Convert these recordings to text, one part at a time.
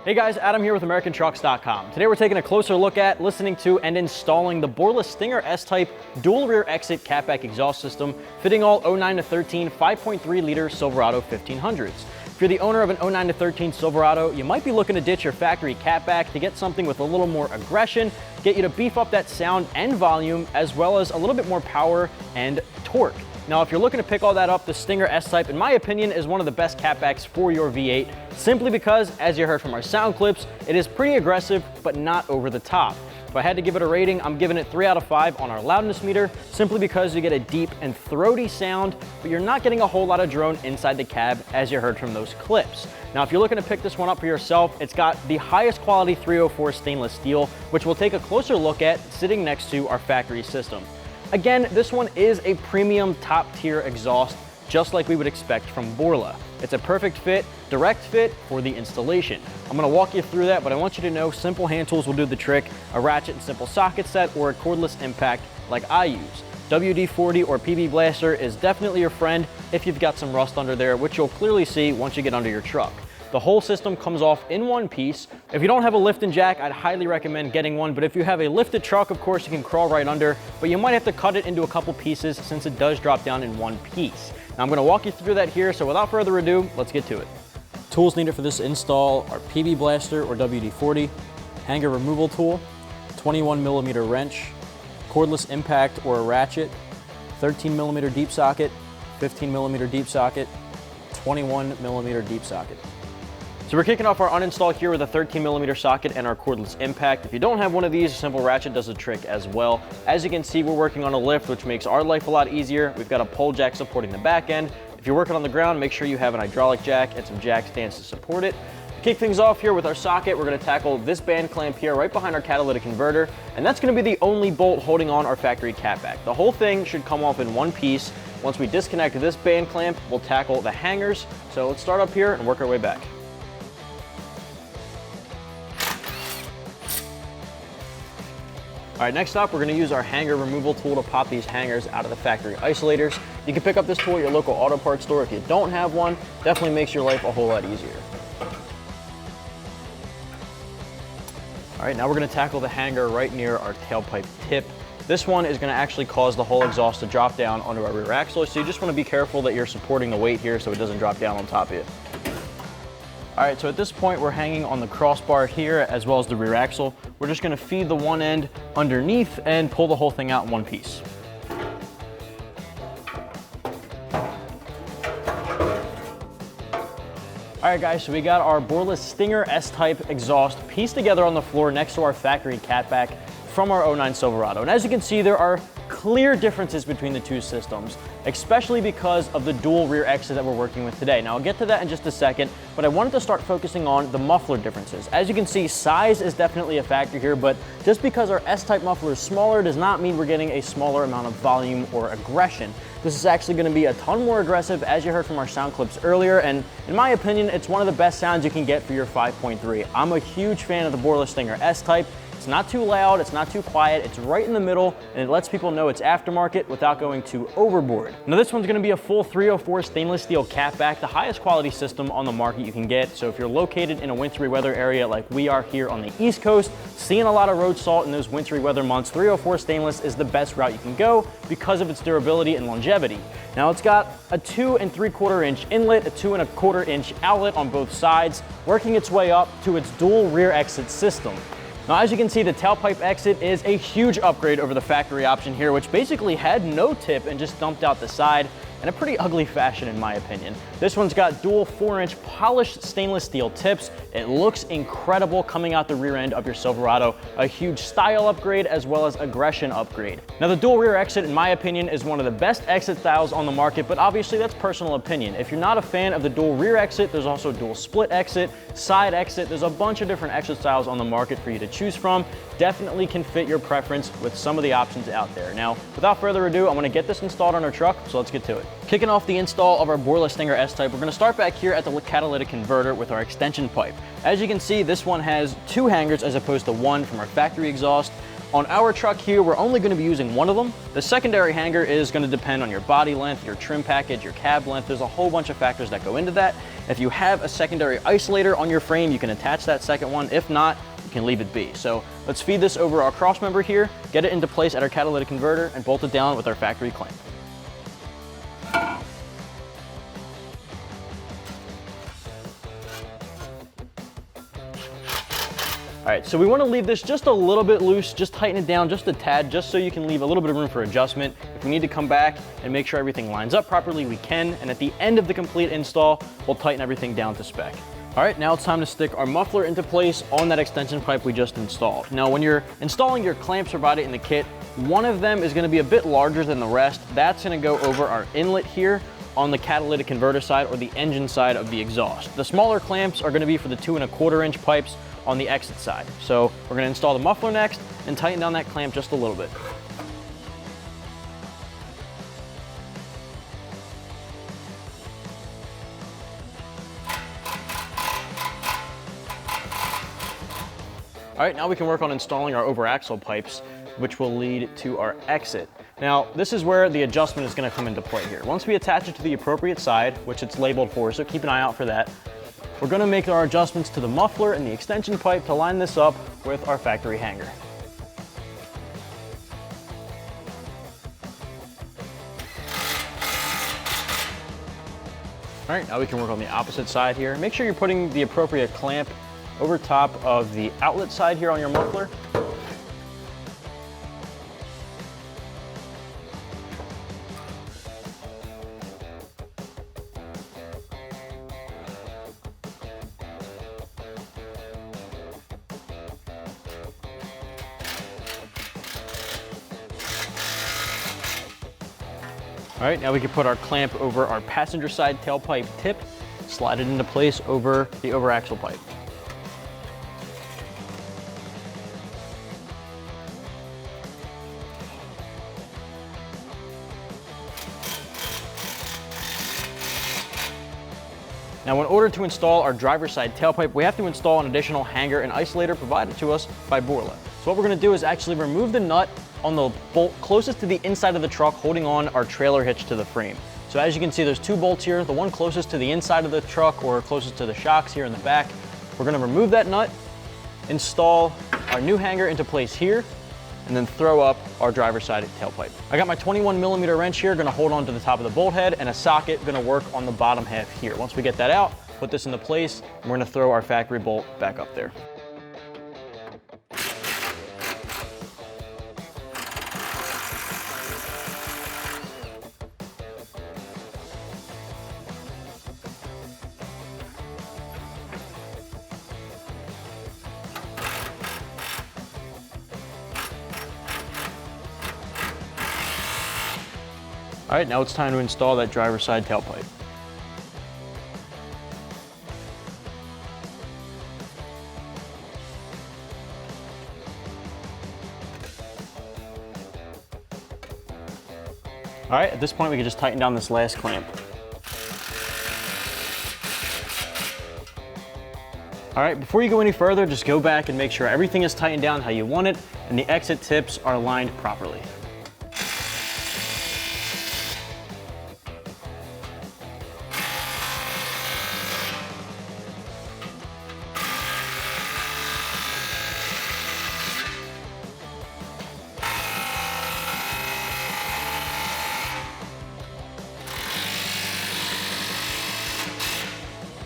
Hey guys, Adam here with AmericanTrucks.com. Today we're taking a closer look at, listening to, and installing the Borla Stinger S-Type dual rear exit catback exhaust system fitting all 09 to 13 5.3 liter Silverado 1500s. If you're the owner of an 09 to 13 Silverado, you might be looking to ditch your factory catback to get something with a little more aggression, get you to beef up that sound and volume, as well as a little bit more power and torque. Now, if you're looking to pick all that up, the Stinger S-Type, in my opinion, is one of the best catbacks for your V8, simply because, as you heard from our sound clips, it is pretty aggressive, but not over the top. If I had to give it a rating, I'm giving it 3 out of 5 on our loudness meter, simply because you get a deep and throaty sound, but you're not getting a whole lot of drone inside the cab, as you heard from those clips. Now, if you're looking to pick this one up for yourself, it's got the highest quality 304 stainless steel, which we'll take a closer look at sitting next to our factory system. Again, this one is a premium top-tier exhaust, just like we would expect from Borla. It's a perfect fit, direct fit for the installation. I'm gonna walk you through that, but I want you to know simple hand tools will do the trick, a ratchet and simple socket set, or a cordless impact like I use. WD-40 or PB Blaster is definitely your friend if you've got some rust under there, which you'll clearly see once you get under your truck. The whole system comes off in one piece. If you don't have a lift and jack, I'd highly recommend getting one, but if you have a lifted truck, of course, you can crawl right under, but you might have to cut it into a couple pieces since it does drop down in one piece. Now, I'm gonna walk you through that here, so without further ado, let's get to it. Tools needed for this install are PB Blaster or WD-40, hanger removal tool, 21mm wrench, cordless impact or a ratchet, 13mm deep socket, 15mm deep socket, 21mm deep socket. So we're kicking off our uninstall here with a 13mm socket and our cordless impact. If you don't have one of these, a simple ratchet does the trick as well. As you can see, we're working on a lift, which makes our life a lot easier. We've got a pole jack supporting the back end. If you're working on the ground, make sure you have an hydraulic jack and some jack stands to support it. To kick things off here with our socket, we're gonna tackle this band clamp here right behind our catalytic converter, and that's gonna be the only bolt holding on our factory catback. The whole thing should come off in one piece. Once we disconnect this band clamp, we'll tackle the hangers. So let's start up here and work our way back. All right, next up, we're gonna use our hanger removal tool to pop these hangers out of the factory isolators. You can pick up this tool at your local auto parts store. If you don't have one, definitely makes your life a whole lot easier. All right, now we're gonna tackle the hanger right near our tailpipe tip. This one is gonna actually cause the whole exhaust to drop down onto our rear axle, so you just wanna be careful that you're supporting the weight here so it doesn't drop down on top of you. All right, so at this point, we're hanging on the crossbar here as well as the rear axle. We're just gonna feed the one end underneath and pull the whole thing out in one piece. All right, guys, so we got our Borla Stinger S-Type exhaust pieced together on the floor next to our factory catback from our 09 Silverado. And as you can see, there are clear differences between the two systems, especially because of the dual rear exit that we're working with today. Now, I'll get to that in just a second, but I wanted to start focusing on the muffler differences. As you can see, size is definitely a factor here, but just because our S-Type muffler is smaller does not mean we're getting a smaller amount of volume or aggression. This is actually going to be a ton more aggressive, as you heard from our sound clips earlier, and in my opinion, it's one of the best sounds you can get for your 5.3. I'm a huge fan of the Borla Stinger S-Type. It's not too loud, it's not too quiet, it's right in the middle, and it lets people know it's aftermarket without going too overboard. Now, this one's gonna be a full 304 stainless steel catback, the highest quality system on the market you can get. So if you're located in a wintry weather area like we are here on the East Coast, seeing a lot of road salt in those wintry weather months, 304 stainless is the best route you can go because of its durability and longevity. Now, it's got a 2 3/4 inch inlet, a 2 1/4 inch outlet on both sides, working its way up to its dual rear exit system. Now, as you can see, the tailpipe exit is a huge upgrade over the factory option here, which basically had no tip and just dumped out the side in a pretty ugly fashion, in my opinion. This one's got dual 4-inch polished stainless steel tips. It looks incredible coming out the rear end of your Silverado. A huge style upgrade as well as aggression upgrade. Now, the dual rear exit, in my opinion, is one of the best exit styles on the market, but obviously that's personal opinion. If you're not a fan of the dual rear exit, there's also dual split exit, side exit. There's a bunch of different exit styles on the market for you to choose from. Definitely can fit your preference with some of the options out there. Now, without further ado, I'm gonna get this installed on our truck, so let's get to it. Kicking off the install of our Borla Stinger S-Type, we're gonna start back here at the catalytic converter with our extension pipe. As you can see, this one has 2 hangers as opposed to 1 from our factory exhaust. On our truck here, we're only going to be using one of them. The secondary hanger is going to depend on your body length, your trim package, your cab length. There's a whole bunch of factors that go into that. If you have a secondary isolator on your frame, you can attach that second one. If not, you can leave it be. So let's feed this over our cross member here, get it into place at our catalytic converter, and bolt it down with our factory clamp. All right, so we want to leave this just a little bit loose, just tighten it down just a tad, just so you can leave a little bit of room for adjustment. If we need to come back and make sure everything lines up properly, we can. And at the end of the complete install, we'll tighten everything down to spec. All right, now it's time to stick our muffler into place on that extension pipe we just installed. Now, when you're installing your clamps provided in the kit, one of them is going to be a bit larger than the rest. That's going to go over our inlet here on the catalytic converter side or the engine side of the exhaust. The smaller clamps are going to be for the 2¼ inch pipes on the exit side. So we're going to install the muffler next and tighten down that clamp just a little bit. All right, now we can work on installing our over axle pipes, which will lead to our exit. Now, this is where the adjustment is going to come into play here. Once we attach it to the appropriate side, which it's labeled for, so keep an eye out for that, we're going to make our adjustments to the muffler and the extension pipe to line this up with our factory hanger. All right, now we can work on the opposite side here. Make sure you're putting the appropriate clamp over top of the outlet side here on your muffler. All right, now we can put our clamp over our passenger side tailpipe tip, slide it into place over the over axle pipe. Now, in order to install our driver's side tailpipe, we have to install an additional hanger and isolator provided to us by Borla. So what we're going to do is actually remove the nut on the bolt closest to the inside of the truck holding on our trailer hitch to the frame. So as you can see, there's two bolts here. The one closest to the inside of the truck or closest to the shocks here in the back. We're going to remove that nut, install our new hanger into place here, and then throw up our driver's side tailpipe. I got my 21mm wrench here, gonna hold on to the top of the bolt head, and a socket gonna work on the bottom half here. Once we get that out, put this into place, and we're gonna throw our factory bolt back up there. All right, now it's time to install that driver's side tailpipe. All right, at this point we can just tighten down this last clamp. All right, before you go any further, just go back and make sure everything is tightened down how you want it and the exit tips are aligned properly.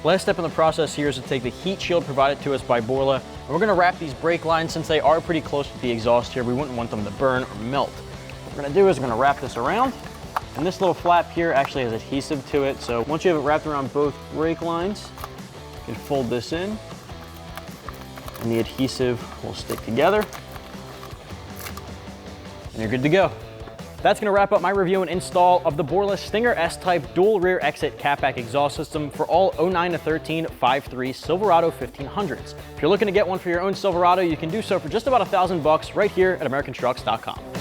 Last step in the process here is to take the heat shield provided to us by Borla, and we're going to wrap these brake lines. Since they are pretty close to the exhaust here, we wouldn't want them to burn or melt. What we're going to do is we're going to wrap this around, and this little flap here actually has adhesive to it. So once you have it wrapped around both brake lines, you can fold this in, and the adhesive will stick together, and you're good to go. That's going to wrap up my review and install of the Borla Stinger S-Type dual rear exit catback exhaust system for all 09 to 13 5.3 Silverado 1500s. If you're looking to get one for your own Silverado, you can do so for just about $1,000 right here at AmericanTrucks.com.